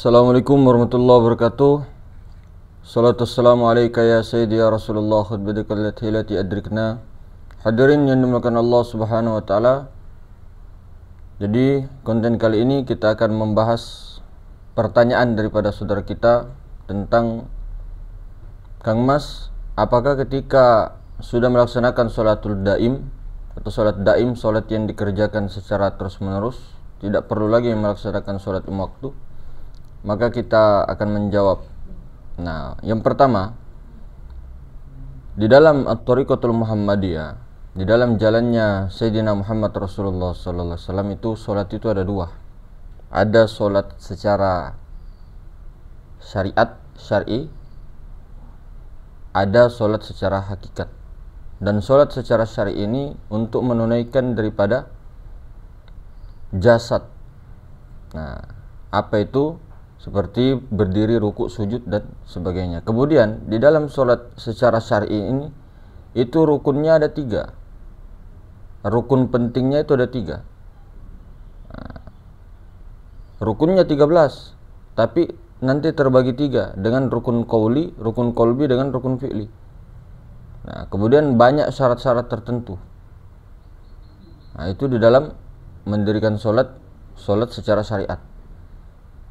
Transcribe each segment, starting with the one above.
Assalamualaikum warahmatullahi wabarakatuh. Salatu wassalamu alaika ya sayyidi ya Rasulullah khutbadika allati adrikna. Hadirin yang dimuliakan Allah Subhanahu wa taala. Jadi konten kali ini kita akan membahas pertanyaan daripada saudara kita tentang Kang Mas, apakah ketika sudah melaksanakan sholatul daim atau sholat daim, sholat yang dikerjakan secara terus menerus, tidak perlu lagi melaksanakan sholat lima waktu? Maka kita akan menjawab. Nah, yang pertama, di dalam At-Thariqatul Muhammadiyah, di dalam jalannya Sayyidina Muhammad Rasulullah sallallahu alaihi wasallam itu sholat itu ada dua. Ada sholat secara syar'i, ada sholat secara hakikat. Dan sholat secara syar'i ini untuk menunaikan daripada jasad. Nah, apa itu? Seperti berdiri, rukuk, sujud dan sebagainya. Kemudian di dalam sholat secara syar'i ini itu rukunnya ada 3. Rukun pentingnya itu ada 3. Rukunnya 13, tapi nanti terbagi 3 dengan rukun qauli, rukun qalbi dengan rukun fi'li. Nah, kemudian banyak syarat-syarat tertentu. Nah, itu di dalam mendirikan sholat secara syariat.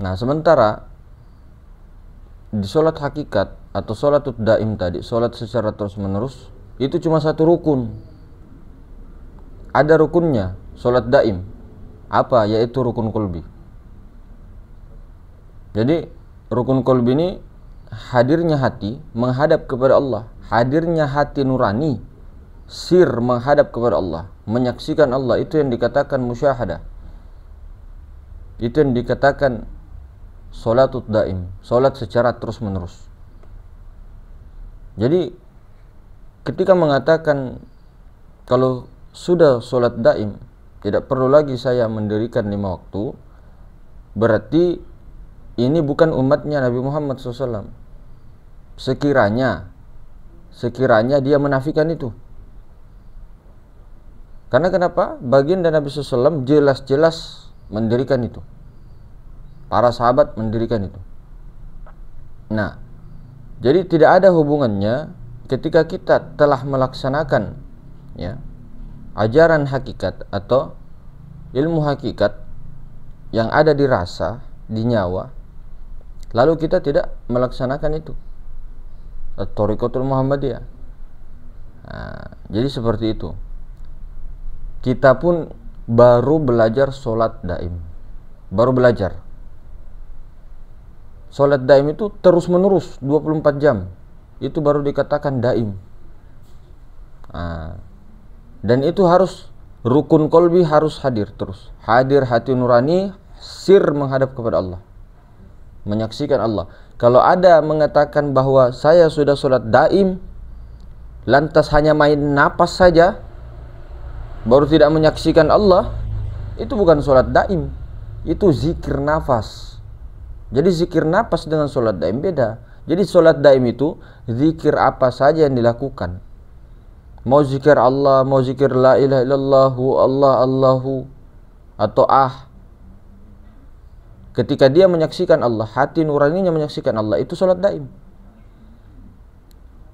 Nah, sementara di sholat hakikat atau sholatul daim tadi, sholat secara terus menerus, itu cuma satu rukun. Ada rukunnya sholat daim. Apa? Yaitu rukun qalbi. Jadi rukun qalbi ini hadirnya hati menghadap kepada Allah, hadirnya hati nurani, sir menghadap kepada Allah, menyaksikan Allah, itu yang dikatakan musyahadah. Itu yang dikatakan sholatul daim, sholat secara terus menerus. Jadi ketika mengatakan kalau sudah sholat daim tidak perlu lagi saya mendirikan 5 waktu, berarti ini bukan umatnya Nabi Muhammad SAW. Sekiranya dia menafikan itu. Karena kenapa? Baginda Nabi SAW jelas-jelas mendirikan itu. Para sahabat mendirikan itu. Nah, jadi tidak ada hubungannya ketika kita telah melaksanakan ajaran hakikat atau ilmu hakikat yang ada di rasa, di nyawa, lalu kita tidak melaksanakan itu. At-Thariqatul Muhammadiyah. Nah, jadi seperti itu. Kita pun baru belajar sholat daim. Baru belajar. Sholat daim itu terus menerus 24 jam. Itu baru dikatakan daim. Nah, dan itu harus rukun qalbi harus hadir terus. Hadir hati nurani, sir menghadap kepada Allah, menyaksikan Allah. Kalau ada mengatakan bahwa saya sudah sholat daim, lantas hanya main napas saja, baru tidak menyaksikan Allah, itu bukan sholat daim. Itu zikir nafas. Jadi zikir nafas dengan sholat daim beda. Jadi sholat daim itu zikir apa saja yang dilakukan. Mau zikir Allah, mau zikir la ilaha illallah, Allah Allahu, atau ketika dia menyaksikan Allah, hati nuraninya menyaksikan Allah, itu sholat daim.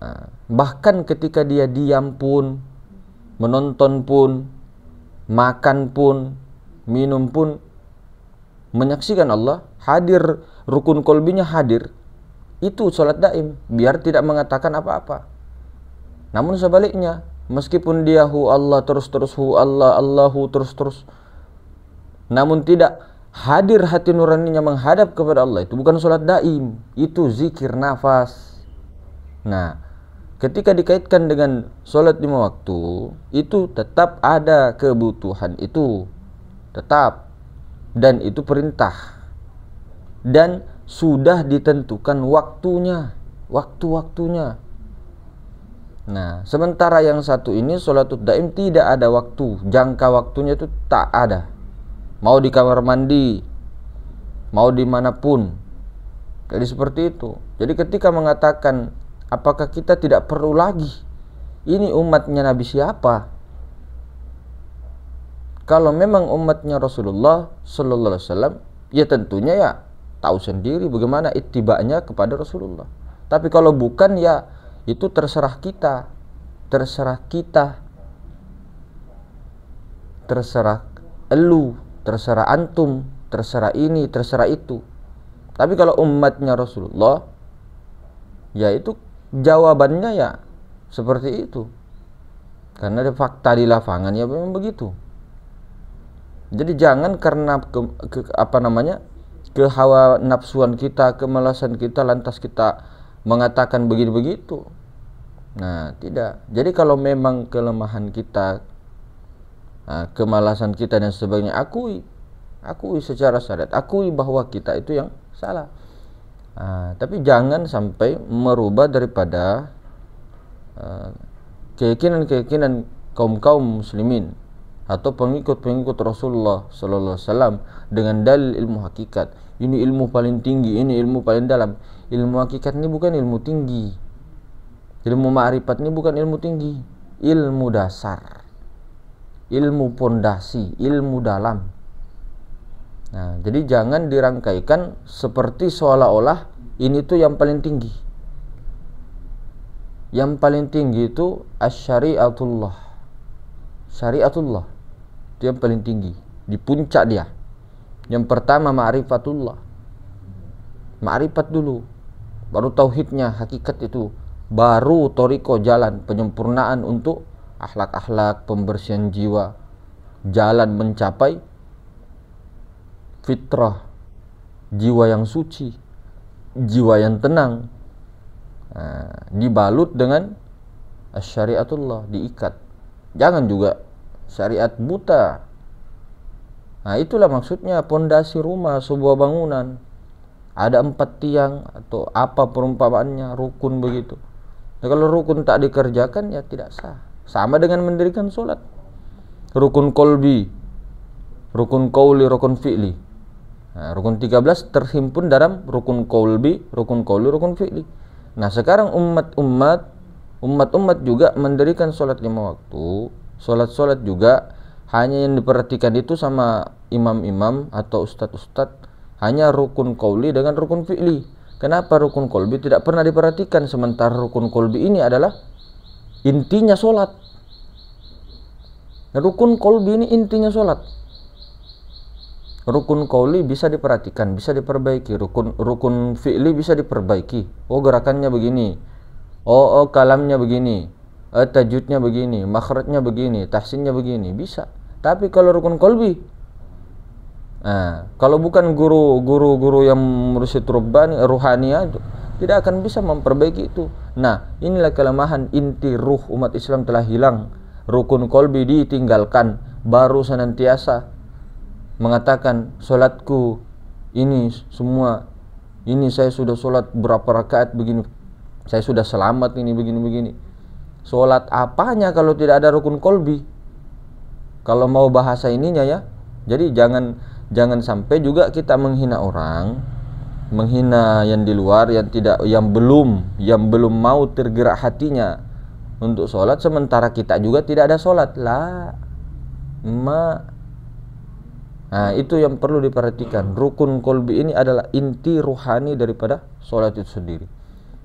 Nah, bahkan ketika dia diam pun, menonton pun, makan pun, minum pun, menyaksikan Allah, hadir, rukun kolbinya hadir, itu sholat daim, biar tidak mengatakan apa-apa. Namun sebaliknya, meskipun dia hu Allah terus-terus, hu Allah, Allahu terus-terus, namun tidak hadir hati nuraninya menghadap kepada Allah, itu bukan sholat daim, itu zikir nafas. Nah, ketika dikaitkan dengan sholat 5 waktu, itu tetap ada kebutuhan itu, tetap. Dan itu perintah. Dan sudah ditentukan waktu-waktunya. Nah, sementara yang satu ini sholatul daim tidak ada waktu, jangka waktunya itu tak ada. Mau di kamar mandi, mau dimanapun. Jadi seperti itu. Jadi ketika mengatakan apakah kita tidak perlu lagi, ini umatnya Nabi siapa? Kalau memang umatnya Rasulullah sallallahu alaihi wasallam, ya tentunya ya tahu sendiri bagaimana ittiba'nya kepada Rasulullah. Tapi kalau bukan, ya itu terserah kita, terserah elu, terserah antum, terserah ini, terserah itu. Tapi kalau umatnya Rasulullah, ya itu jawabannya ya seperti itu. Karena ada fakta di lapangan, ya memang begitu. Jadi jangan karena kehawa nafsuan kita, kemalasan kita, lantas kita mengatakan begitu-begitu. Nah, tidak. Jadi kalau memang kelemahan kita, kemalasan kita dan sebagainya, akui secara sadar, akui bahwa kita itu yang salah. Tapi jangan sampai merubah daripada keyakinan kaum muslimin atau pengikut Rasulullah sallallahu alaihi wasallam dengan dalil ilmu hakikat. Ini ilmu paling tinggi, ini ilmu paling dalam. Ilmu hakikat ini bukan ilmu tinggi. Ilmu ma'rifat ini bukan ilmu tinggi, ilmu dasar, ilmu pondasi, ilmu dalam. Nah, jadi jangan dirangkaikan seperti seolah-olah ini tuh yang paling tinggi. Yang paling tinggi itu syariatullah. Syariatullah itu yang paling tinggi, di puncak dia. Yang pertama ma'rifatullah. Ma'rifat dulu, baru tauhidnya, hakikat itu, baru toriko, jalan penyempurnaan untuk akhlak-akhlak, pembersihan jiwa, jalan mencapai fitrah, jiwa yang suci, jiwa yang tenang. Dibalut dengan syariatullah, diikat. Jangan juga syariat buta. Nah, itulah maksudnya pondasi rumah, sebuah bangunan. Ada 4 tiang atau apa perumpamaannya, rukun begitu. Nah, kalau rukun tak dikerjakan, ya tidak sah. Sama dengan mendirikan sholat. Rukun kolbi, rukun qauli, rukun fi'li. Nah, rukun 13 terhimpun dalam rukun qauli, rukun fi'li. Nah, sekarang umat juga mendirikan sholat 5 waktu. Sholat juga hanya yang diperhatikan itu sama imam-imam atau ustadz-ustadz, hanya rukun qauli dengan rukun fi'li. Kenapa rukun qalbi tidak pernah diperhatikan, sementara rukun qalbi ini adalah intinya sholat. Rukun qalbi ini intinya sholat. Rukun qauli bisa diperhatikan, bisa diperbaiki. Rukun fi'li bisa diperbaiki. Oh, gerakannya begini. Oh, kalamnya begini. Tajudnya begini, makhrajnya begini, tahsinnya begini, bisa. Tapi kalau rukun qalbi, kalau bukan guru yang mursyid ruhani itu, tidak akan bisa memperbaiki itu. Nah, inilah kelemahan inti ruh umat Islam telah hilang. Rukun qalbi ditinggalkan, baru senantiasa mengatakan solatku ini semua, ini saya sudah solat berapa rakaat begini, saya sudah selamat ini begini. Solat apanya kalau tidak ada rukun qalbi? Kalau mau bahasa ininya ya. Jadi jangan sampai juga kita menghina orang, menghina yang di luar, yang belum mau tergerak hatinya untuk sholat, sementara kita juga tidak ada sholat. Nah, itu yang perlu diperhatikan. Rukun qalbi ini adalah inti ruhani daripada sholat itu sendiri.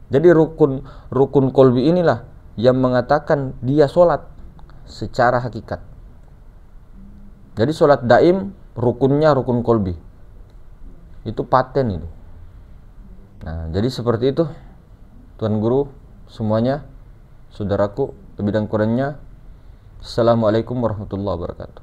Jadi rukun qalbi inilah yang mengatakan dia sholat secara hakikat. Jadi sholat daim rukunnya rukun qalbi. Itu paten itu. Nah, jadi seperti itu Tuan Guru semuanya, saudaraku, lebih dan kurangnya. Assalamualaikum warahmatullahi wabarakatuh.